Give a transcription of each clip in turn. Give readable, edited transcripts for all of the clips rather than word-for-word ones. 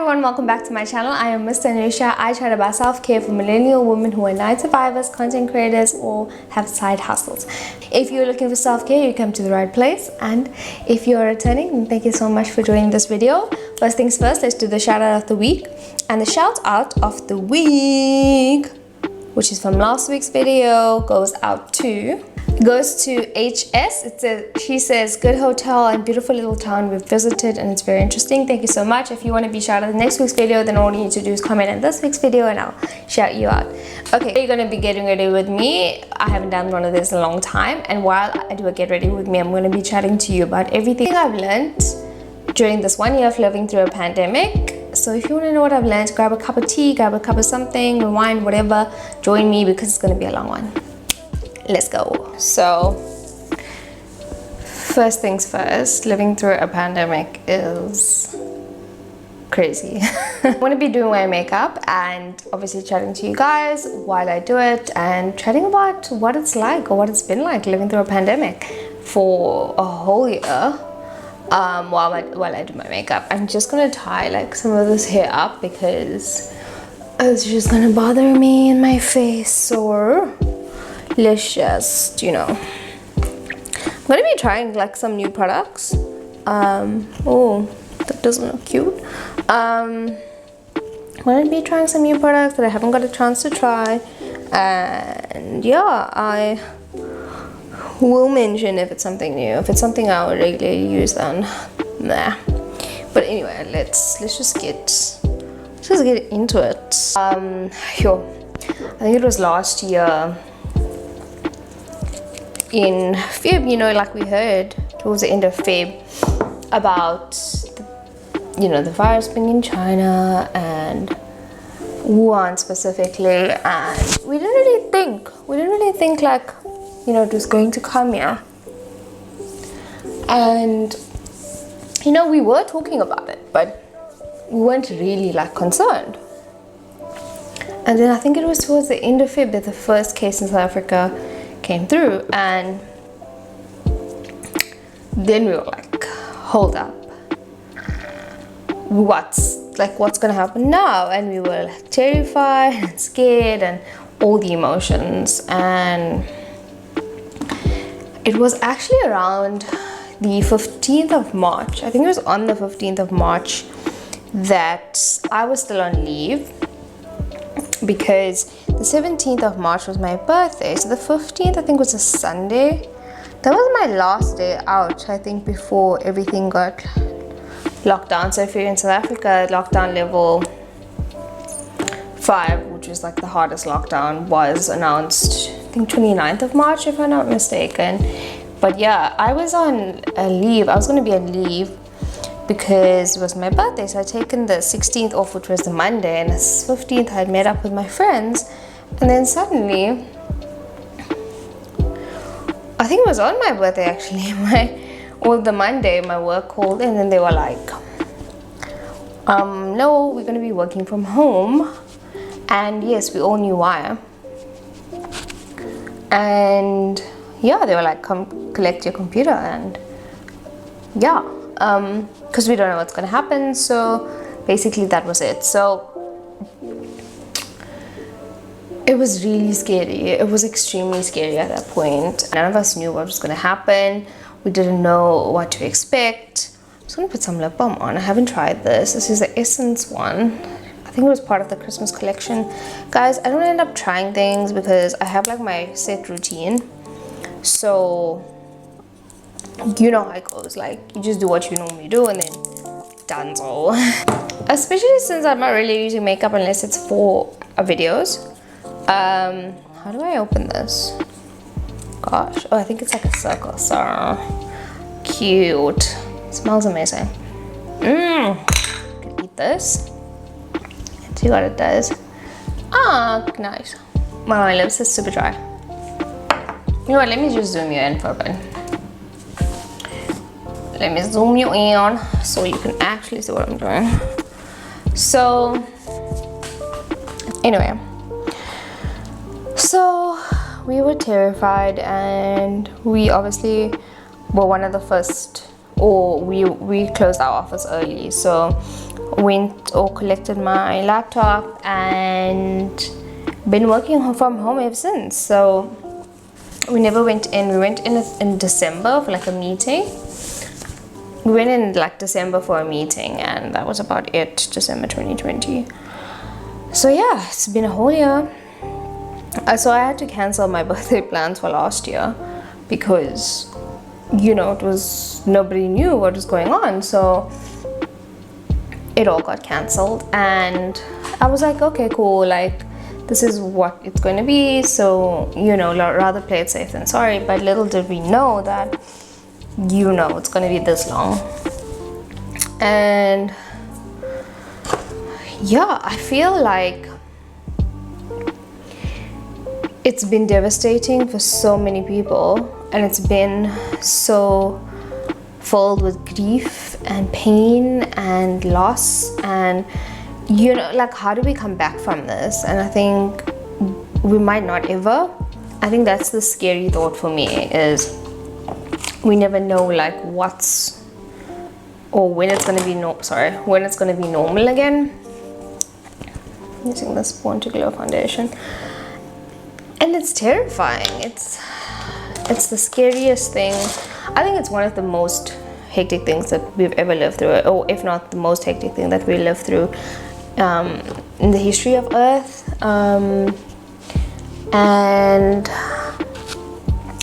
everyone, welcome back to my channel. I am Mr. Anusha. I chat about self-care for millennial women who are 9-to-5ers, content creators, or have side hustles. If you're looking for self-care, you come to the right place. And if you're returning, then thank you so much for joining this video. First things first, let's do the shout out of the week. And the shout out of the week, which is from last week's video, goes to HS. She says, good hotel and beautiful little town we've visited and it's very interesting. Thank you so much. If you want to be shouted out in next week's video, then all you need to do is comment in this week's video and I'll shout you out. Okay, you're going to be getting ready with me. I haven't done one of these in a long time, and while I do a get ready with me, I'm going to be chatting to you about everything I've learned during this 1 year of living through a pandemic. So if you want to know what I've learned, grab a cup of tea, grab a cup of something, wine, whatever, join me because it's going to be a long one. Let's go. So first things first, living through a pandemic is crazy. I'm going to be doing my makeup and obviously chatting to you guys while I do it and chatting about what it's like or what it's been like living through a pandemic for a whole year. While I do my makeup, I'm just gonna tie like some of this hair up because it's just gonna bother me in my face. So let's just, I'm gonna be trying like some new products. Oh, that doesn't look cute. I'm gonna be trying some new products that I haven't got a chance to try, and yeah, I will mention if it's something new. If it's something I would regularly use, then nah. But anyway, let's just get into it. I think it was last year in Feb, like we heard towards the end of Feb about the virus being in China and Wuhan specifically, and we didn't really think like it was going to come here. And we were talking about it, but we weren't really like concerned. And then I think it was towards the end of Feb that the first case in South Africa came through, and then we were like, hold up, what's gonna happen now? And we were like terrified and scared and all the emotions. And it was actually around the 15th of March. I think it was on the 15th of March that I was still on leave, because the 17th of March was my birthday. So the 15th, I think, was a Sunday. That was my last day out, I think, before everything got locked down. So if you're in South Africa, lockdown level 5, which was like the hardest lockdown, was announced, I think, 29th of March, if I'm not mistaken. But yeah, I was on a leave. I was going to be on leave because it was my birthday. So I'd taken the 16th off, which was the Monday, and the 15th I had met up with my friends. And then suddenly, I think it was on my birthday actually, the Monday, my work called in and they were like, no, we're going to be working from home. And yes, we all knew why. And yeah, they were like, come collect your computer. And yeah, because we don't know what's going to happen. So basically that was it. So it was really scary. It was extremely scary at that point. None of us knew what was going to happen. We didn't know what to expect. I'm just going to put some lip balm on. I haven't tried this. This is the Essence one. I think it was part of the Christmas collection. Guys, I don't end up trying things because I have like my set routine. So you know how it goes. Like, you just do what you normally do and then done so. Especially since I'm not really using makeup unless it's for videos. How do I open this? Gosh, oh, I think it's like a circle. So cute. It smells amazing. Could eat this. Let's see what it does. Ah, nice. My lips are super dry. You know what? Let me just zoom you in for a bit. Let me zoom you in so you can actually see what I'm doing. So anyway, so we were terrified, and we obviously were one of the first, or we closed our office early. So went or collected my laptop and been working from home ever since. So we never went in. We went in December for like a meeting. We went in like December for a meeting, and that was about it, December 2020. So yeah, it's been a whole year. So I had to cancel my birthday plans for last year because, you know, it was, nobody knew what was going on. So it all got cancelled, and I was like, okay, cool, like this is what it's going to be. So, you know, rather play it safe than sorry. But little did we know that, you know, it's going to be this long. And yeah, I feel like it's been devastating for so many people, and it's been so filled with grief and pain and loss, and, you know, like, how do we come back from this? And I think we might not ever. I think that's the scary thought for me, is we never know like what's, or when it's going to be when it's going to be normal again. I'm using this Born to Glow foundation, and it's terrifying. It's the scariest thing. I think it's one of the most hectic things that we've ever lived through, or if not the most hectic thing that we lived through in the history of Earth. And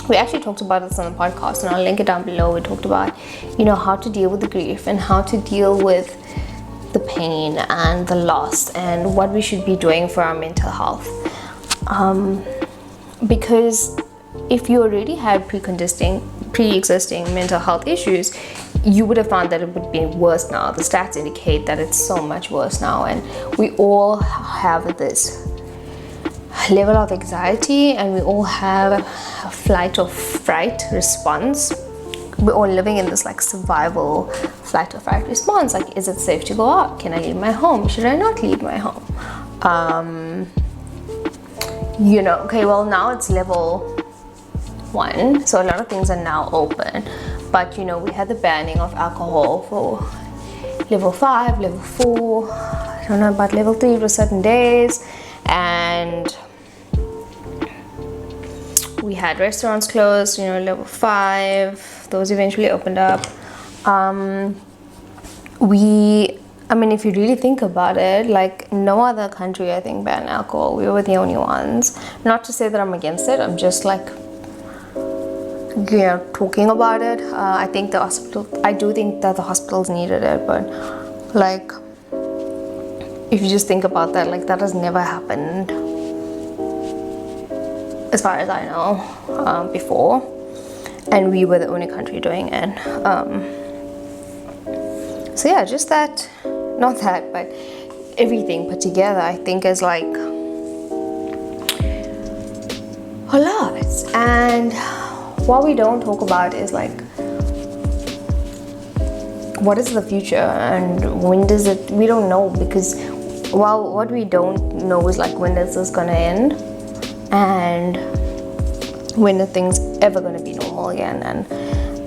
we actually talked about this on the podcast, and I'll link it down below. We talked about, you know, how to deal with the grief and how to deal with the pain and the loss, and what we should be doing for our mental health. Because if you already had pre-existing mental health issues, you would have found that it would be worse now. The stats indicate that it's so much worse now, and we all have this level of anxiety, and we all have a flight or fright response. We're all living in this like survival flight or fright response. Like, is it safe to go out? Can I leave my home? Should I not leave my home? You know, okay, well, now it's level 1, so a lot of things are now open. But, you know, we had the banning of alcohol for level 5, level 4, I don't know about level 3 for certain days, and we had restaurants closed, you know, level 5, those eventually opened up. I mean, if you really think about it, like, no other country, I think, banned alcohol. We were the only ones. Not to say that I'm against it, I'm just like, you know, talking about it. I do think that the hospitals needed it, but like, if you just think about that, like, that has never happened, as far as I know, before, and we were the only country doing it. So yeah, just that, not that, but everything put together, I think, is like a lot. And what we don't talk about is like, what is the future, and when does it, we don't know, because, well, what we don't know is like, when is this gonna end, and when are things ever gonna be normal again. And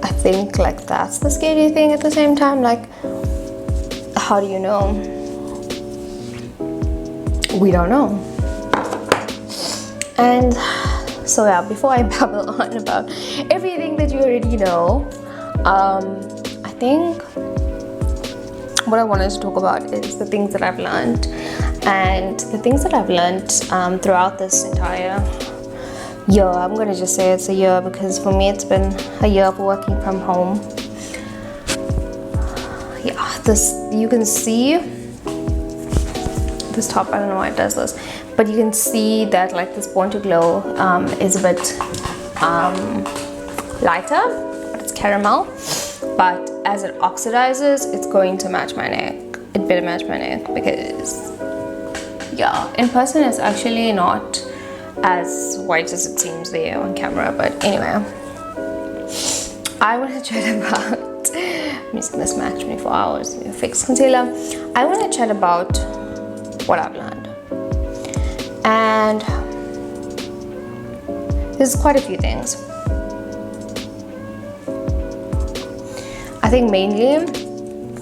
I think like that's the scary thing at the same time. Like, how do you know? We don't know. And so yeah, before I babble on about everything that you already know, I think what I wanted to talk about is the things that I've learned. And the things that I've learned throughout this entire year, I'm gonna just say it's a year, because for me it's been a year of working from home. Yeah, this, you can see this top, I don't know why it does this, but you can see that like this Born to Glow is a bit lighter, but it's caramel. But as it oxidizes, it's going to match my neck. It better match my neck, because yeah, in person it's actually not as white as it seems there on camera. But anyway, I want to chat about, I'm using this Match 24 Hours Fix Concealer. I want to chat about what I've learned. And there's quite a few things. I think mainly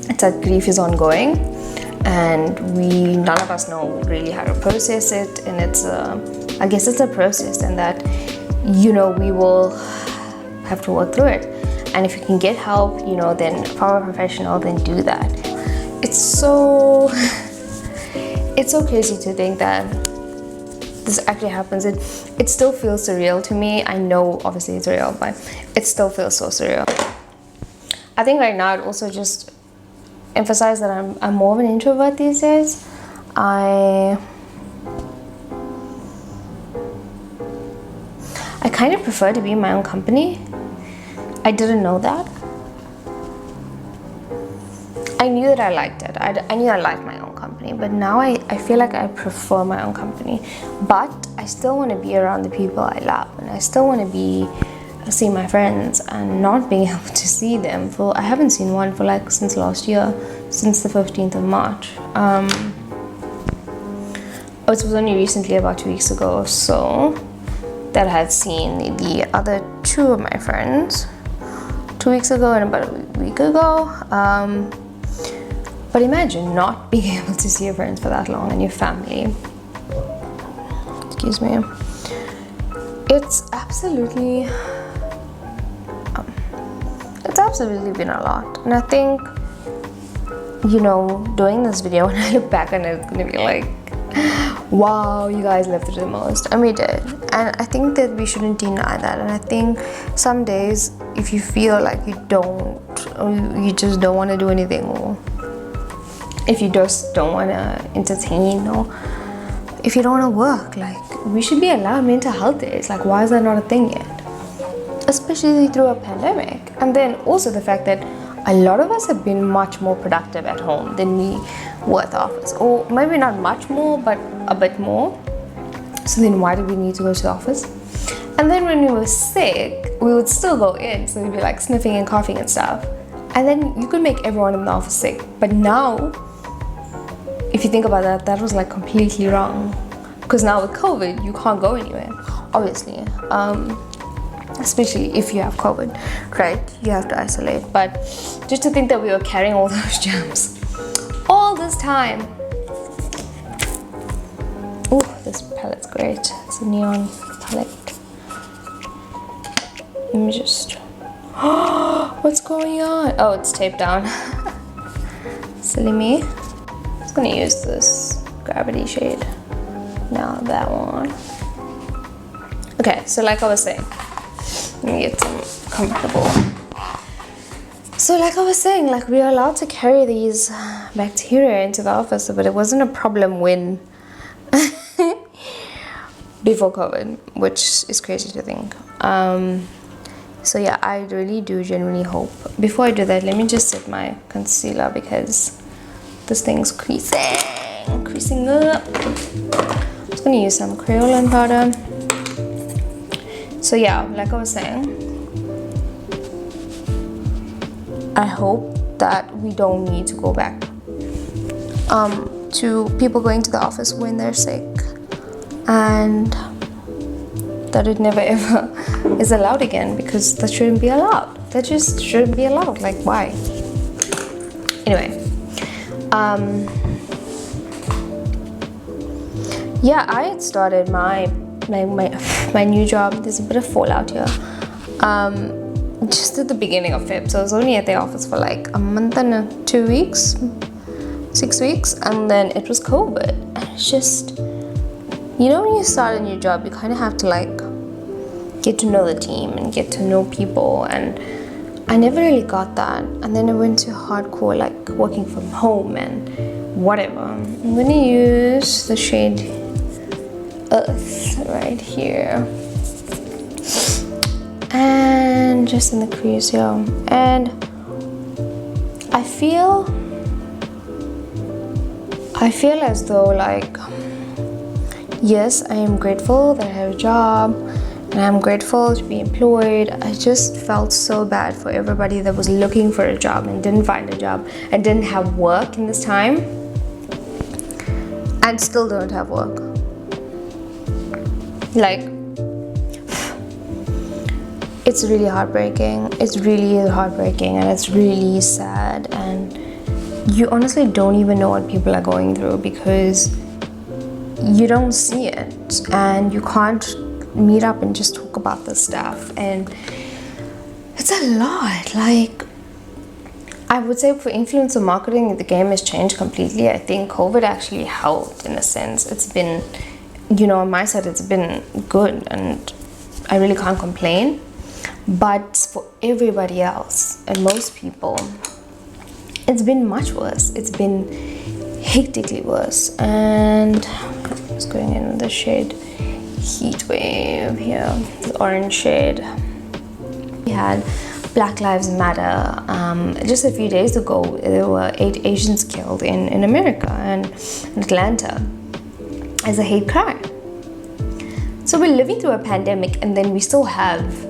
it's that grief is ongoing, and none of us know really how to process it, and I guess it's a process, and that we will have to work through it. And if you can get help, then from a professional, then do that. It's so crazy to think that this actually happens. It still feels surreal to me. I know obviously it's real, but it still feels so surreal. I think right now it also just emphasized that I'm more of an introvert these days. I kind of prefer to be in my own company. I didn't know that. I knew that I liked it. I knew I liked my own company, but now I feel like I prefer my own company. But I still want to be around the people I love, and I still want to see my friends, and not being able to see them I haven't seen one for like since last year, since the 15th of March. It was only recently, about 2 weeks ago or so, that I had seen the other two of my friends. 2 weeks ago and about a week ago. But imagine not being able to see your friends for that long, and your family. Excuse me. It's absolutely been a lot. And I think, doing this video, when I look back on it, it's gonna be like, wow, you guys lived through the most. And we did. And I think that we shouldn't deny that. And I think some days, if you feel like you just don't want to do anything, or if you just don't want to entertain, or if you don't want to work, like, we should be allowed mental health days. Like, why is that not a thing yet? Especially through a pandemic. And then also the fact that a lot of us have been much more productive at home than we were at the office. Or maybe not much more, but a bit more. So then why did we need to go to the office? And then when we were sick, we would still go in. So we'd be like sniffing and coughing and stuff. And then you could make everyone in the office sick. But now, if you think about that, that was like completely wrong. Because now with COVID, you can't go anywhere, obviously. Especially if you have COVID, right? You have to isolate. But just to think that we were carrying all those germs all this time. Oh, this palette's great. It's a neon palette. Let me just... what's going on? Oh, it's taped down. Silly me. I'm just gonna use this Gravity shade. Now that one. Okay, so like I was saying, let me get some comfortable. So like I was saying, like, we are allowed to carry these bacteria into the office, but it wasn't a problem when before COVID, which is crazy to think. So yeah, I really do genuinely hope. Before I do that, let me just set my concealer, because this thing's creasing up. I'm just gonna use some Crayola powder. So yeah, like I was saying, I hope that we don't need to go back to people going to the office when they're sick, and that it never ever is allowed again, because that shouldn't be allowed. That just shouldn't be allowed. Like, why? Anyway, yeah, I had started my new job. There's a bit of fallout here. Just at the beginning of Feb, so I was only at the office for like a month and 2 weeks, 6 weeks, and then it was COVID. And it's just, when you start a new job, you kind of have to like get to know the team and get to know people, and I never really got that. And then I went to hardcore, like working from home and whatever. I'm gonna use the shade Earth right here, and just in the crease here. And I feel as though, like, yes, I am grateful that I have a job, and I'm grateful to be employed. I just felt so bad for everybody that was looking for a job and didn't find a job and didn't have work in this time, and still don't have work. Like, it's really heartbreaking. It really is heartbreaking, and it's really sad. And you honestly don't even know what people are going through because you don't see it, and you can't meet up and just talk about this stuff. And it's a lot. Like, I would say for influencer marketing, the game has changed completely. I think COVID actually helped in a sense. It's been, on my side, it's been good, and I really can't complain. But for everybody else and most people, it's been much worse. It's been hectically worse. And just going in with the shade Heat Wave here, the orange shade. We had Black Lives Matter. Just a few days ago, there were 8 Asians killed in America and in Atlanta as a hate crime. So we're living through a pandemic, and then we still have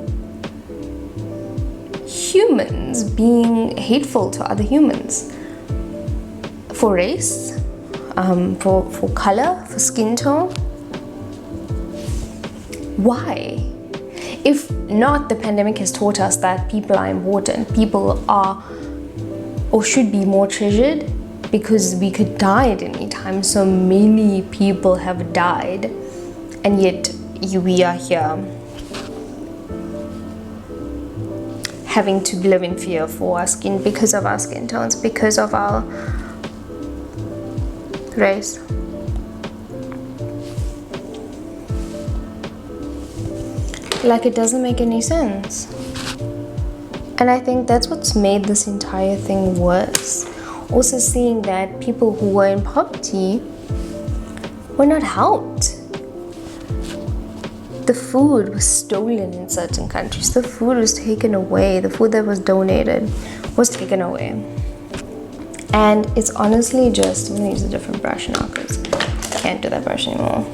humans being hateful to other humans for race, for color, for skin tone. Why? If not, the pandemic has taught us that people are important. People are or should be more treasured because we could die at any time. So many people have died, and yet we are here having to live in fear for our skin, because of our skin tones, because of our race. Like, it doesn't make any sense. And I think that's what's made this entire thing worse. Also seeing that people who were in poverty were not helped. The food was stolen in certain countries. The food was taken away. The food that was donated was taken away. And it's honestly just, I'm gonna use a different brush now because I can't do that brush anymore.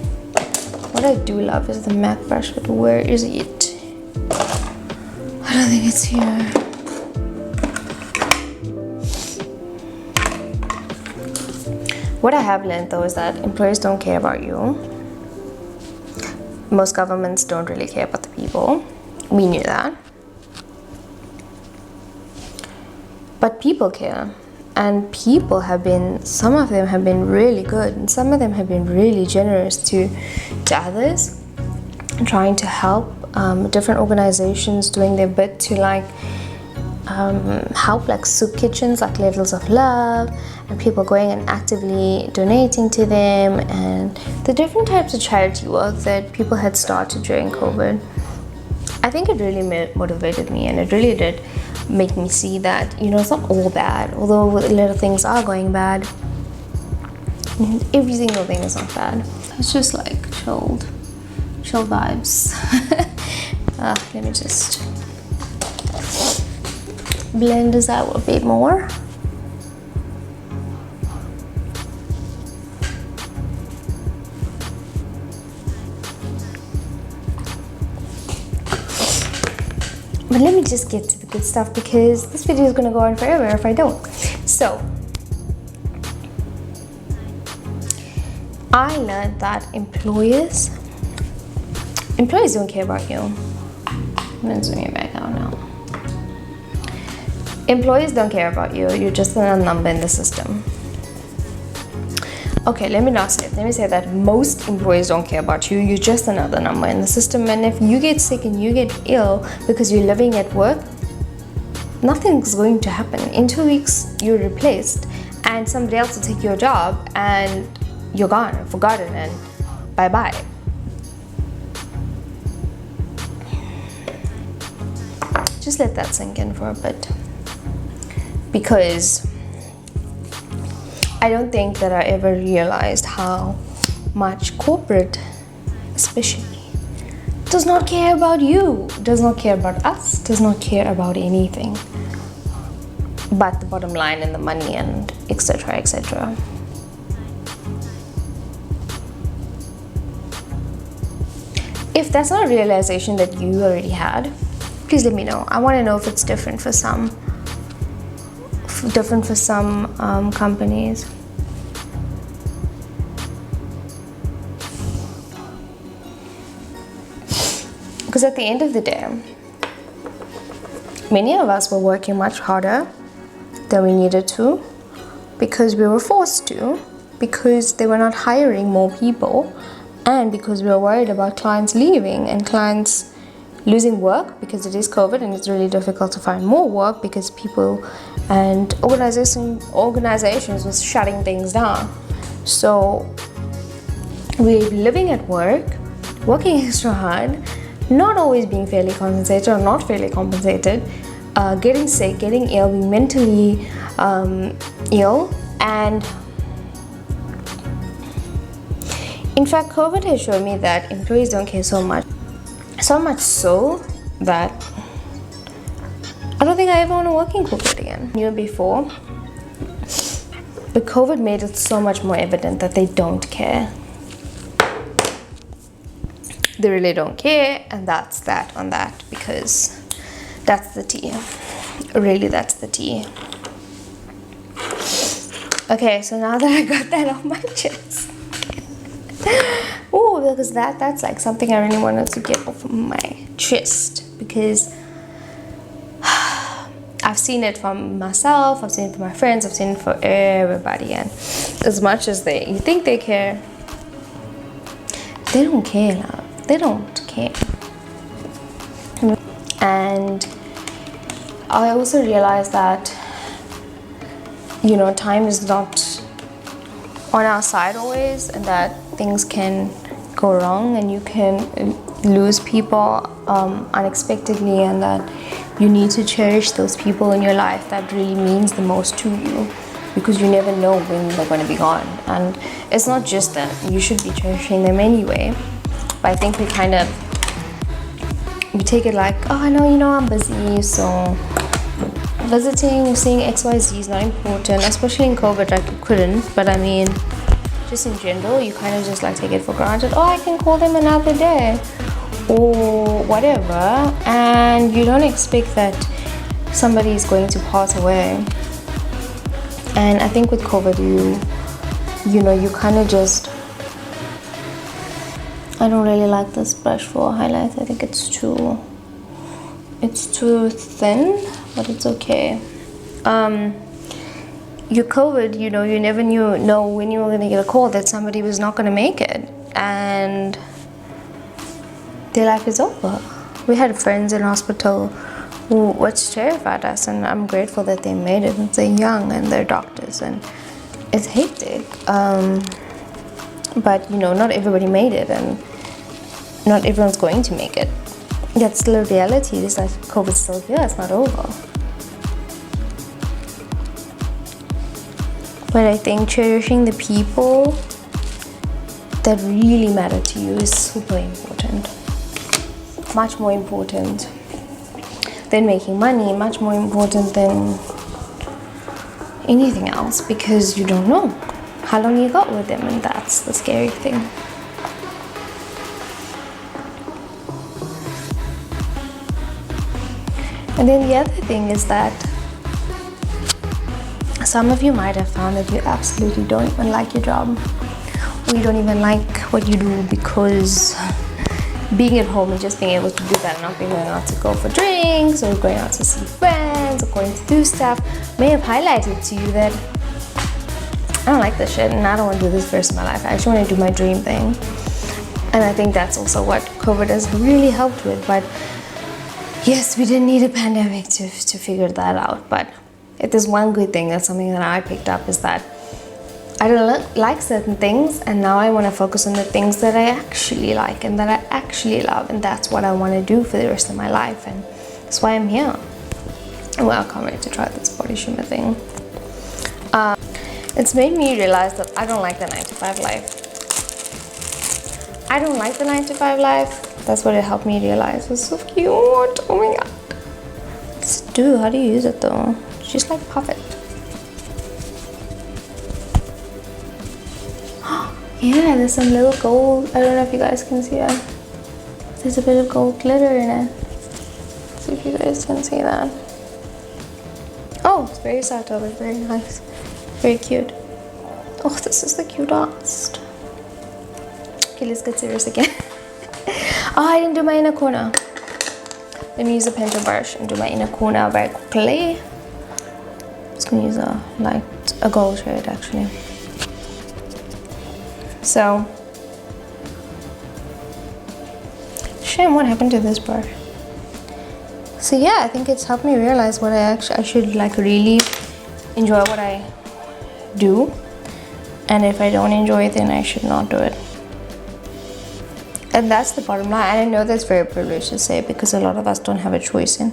What I do love is the MAC brush, but where is it? I don't think it's here. What I have learned though is that employers don't care about you. Most governments don't really care about the people. We knew that. But people care. And people have been, some of them have been really good, and some of them have been really generous to others, and trying to help different organizations doing their bit to help, like soup kitchens, like Levels of Love, and people going and actively donating to them, and the different types of charity work that people had started during COVID. I think it really motivated me, and it really did make me see that, it's not all bad. Although a lot of things are going bad, every single thing is not bad. It's just like chill vibes. Let me just blend this out a bit more. But let me just get to the good stuff, because this video is going to go on forever if I don't. So, I learned that employers don't care about you. I'm going to zoom it back out now. Employees don't care about you. You're just another number in the system. Okay, let me not say it. Let me say that most employees don't care about you. You're just another number in the system. And if you get sick and you get ill because you're living at work, nothing's going to happen. In 2 weeks, you're replaced, and somebody else will take your job, and you're gone, forgotten, and bye-bye. Just let that sink in for a bit. Because I don't think that I ever realized how much corporate, especially, does not care about you, does not care about us, does not care about anything but the bottom line and the money and etc. etc. If that's not a realization that you already had, please let me know. I want to know if it's different for some. Companies. Because at the end of the day, many of us were working much harder than we needed to, because we were forced to, because they were not hiring more people, and because we were worried about clients leaving and clients losing work because it is COVID and it's really difficult to find more work because people and organizations was shutting things down. So we're living at work, working extra hard, not always being fairly compensated or not fairly compensated, getting sick, getting ill, being mentally ill, and in fact, COVID has shown me that employees don't care so much so that I don't think I ever want to work in corporate again. I knew it before, but COVID made it so much more evident that they don't care. They really don't care, and that's that on that, because that's the tea. Really, that's the tea. Okay, so now that I got that off my chest. Oh, because that's like something I really wanted to get off my chest, because I've seen it from myself, I've seen it from my friends, I've seen it for everybody, and as much as you think they care, they don't care, love. They don't care. And I also realized that, you know, time is not on our side always, and that things can go wrong and you can lose people unexpectedly, and that you need to cherish those people in your life that really means the most to you, because you never know when they're going to be gone. And it's not just that you should be cherishing them anyway, but I think we take it like, oh, I know, you know, I'm busy, so visiting or seeing XYZ is not important, especially in COVID. Like, you couldn't, but I mean, just in general, you kind of just like take it for granted. Oh, I can call them another day or whatever, and you don't expect that somebody is going to pass away. And I think with COVID, you know, you kind of just, I don't really like this brush for highlights. I think it's too thin, but it's okay. Your COVID, you know, you never know when you were going to get a call that somebody was not going to make it and their life is over. We had friends in hospital which terrified us, and I'm grateful that they made it, and they're young and they're doctors, and it's hectic. But you know, not everybody made it, and not everyone's going to make it. That's still a reality. It's like COVID's still here, it's not over. But I think cherishing the people that really matter to you is super important. Much more important than making money, much more important than anything else, because you don't know how long you got with them, and that's the scary thing. And then the other thing is that some of you might have found that you absolutely don't even like your job, or you don't even like what you do, because being at home and just being able to do that and not being going out to go for drinks or going out to see friends or going to do stuff may have highlighted to you that I don't like this shit and I don't want to do this for the rest of my life. I actually want to do my dream thing. And I think that's also what COVID has really helped with. But yes, we didn't need a pandemic to figure that out. But if there's one good thing, that's something that I picked up, is that I don't like certain things, and now I want to focus on the things that I actually like and that I actually love, and that's what I want to do for the rest of my life, and that's why I'm here. Well, I can't wait to try this body shimmer thing. It's made me realize that I don't like the 9-to-5 life. I don't like the 9-to-5 life. That's what it helped me realize. It's so cute. Oh my god. Dude, how do you use it though? Just like pop it. Yeah, there's some little gold. I don't know if you guys can see that. There's a bit of gold glitter in it. See if you guys can see that. Oh, it's very subtle, but very nice. Very cute. Oh, this is the cutest. Okay, let's get serious again. Oh, I didn't do my inner corner. Let me use a pencil brush and do my inner corner very quickly. just gonna use a gold shade actually. So, shame what happened to this brush. So yeah, I think it's helped me realize what I should like really enjoy what I do, and if I don't enjoy it, then I should not do it. And that's the bottom line. And I know that's very privileged to say, because a lot of us don't have a choice in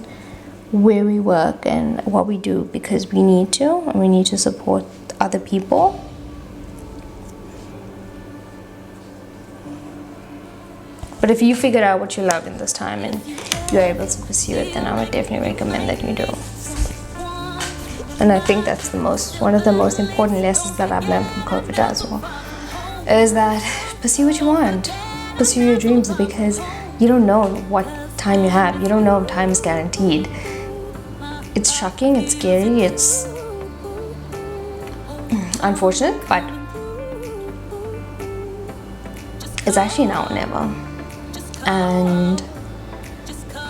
where we work and what we do, because we need to, and we need to support other people. But if you figure out what you love in this time and you're able to pursue it, then I would definitely recommend that you do. And I think that's one of the most important lessons that I've learned from COVID as well, is that pursue what you want, pursue your dreams, because you don't know what time you have. You don't know if time is guaranteed. It's shocking, it's scary, it's unfortunate, but it's actually now or never. And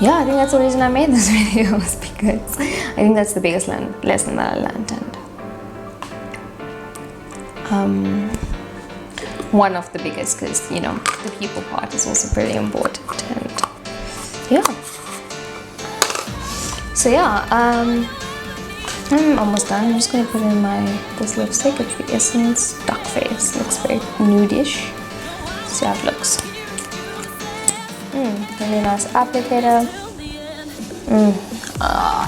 yeah, I think that's the reason I made this video, was because I think that's the biggest lesson that I learned, and one of the biggest, because you know, the people part is also pretty important. And yeah, so yeah, I'm almost done. I'm just gonna put in this lipstick. It's the Essence Duck Face. Looks very nude-ish. See how it looks. Really nice applicator.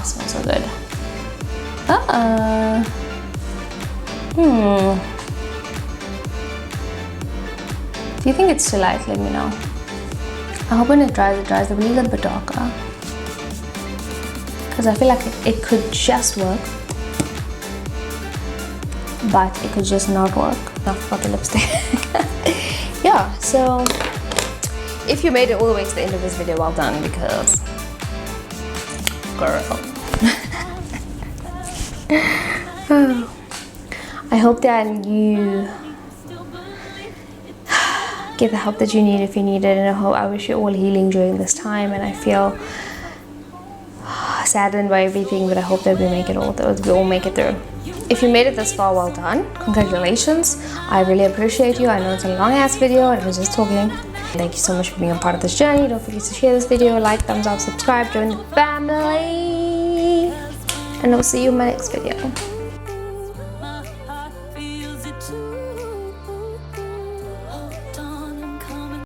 Smells so good. Do you think it's too light? Let me know. I hope when it dries a little bit darker, because I feel like it could just work, but it could just not work. Enough about the lipstick. Yeah, so if you made it all the way to the end of this video, well done, because girl. I hope that you get the help that you need if you need it, and I wish you all healing during this time, and I feel saddened by everything, but I hope that we all make it through. If you made it this far, well done, congratulations. I really appreciate you. I know it's a long ass video and I was just talking. Thank you so much for being a part of this journey. Don't forget to share this video, like, thumbs up, subscribe, join the family, and I'll see you in my next video.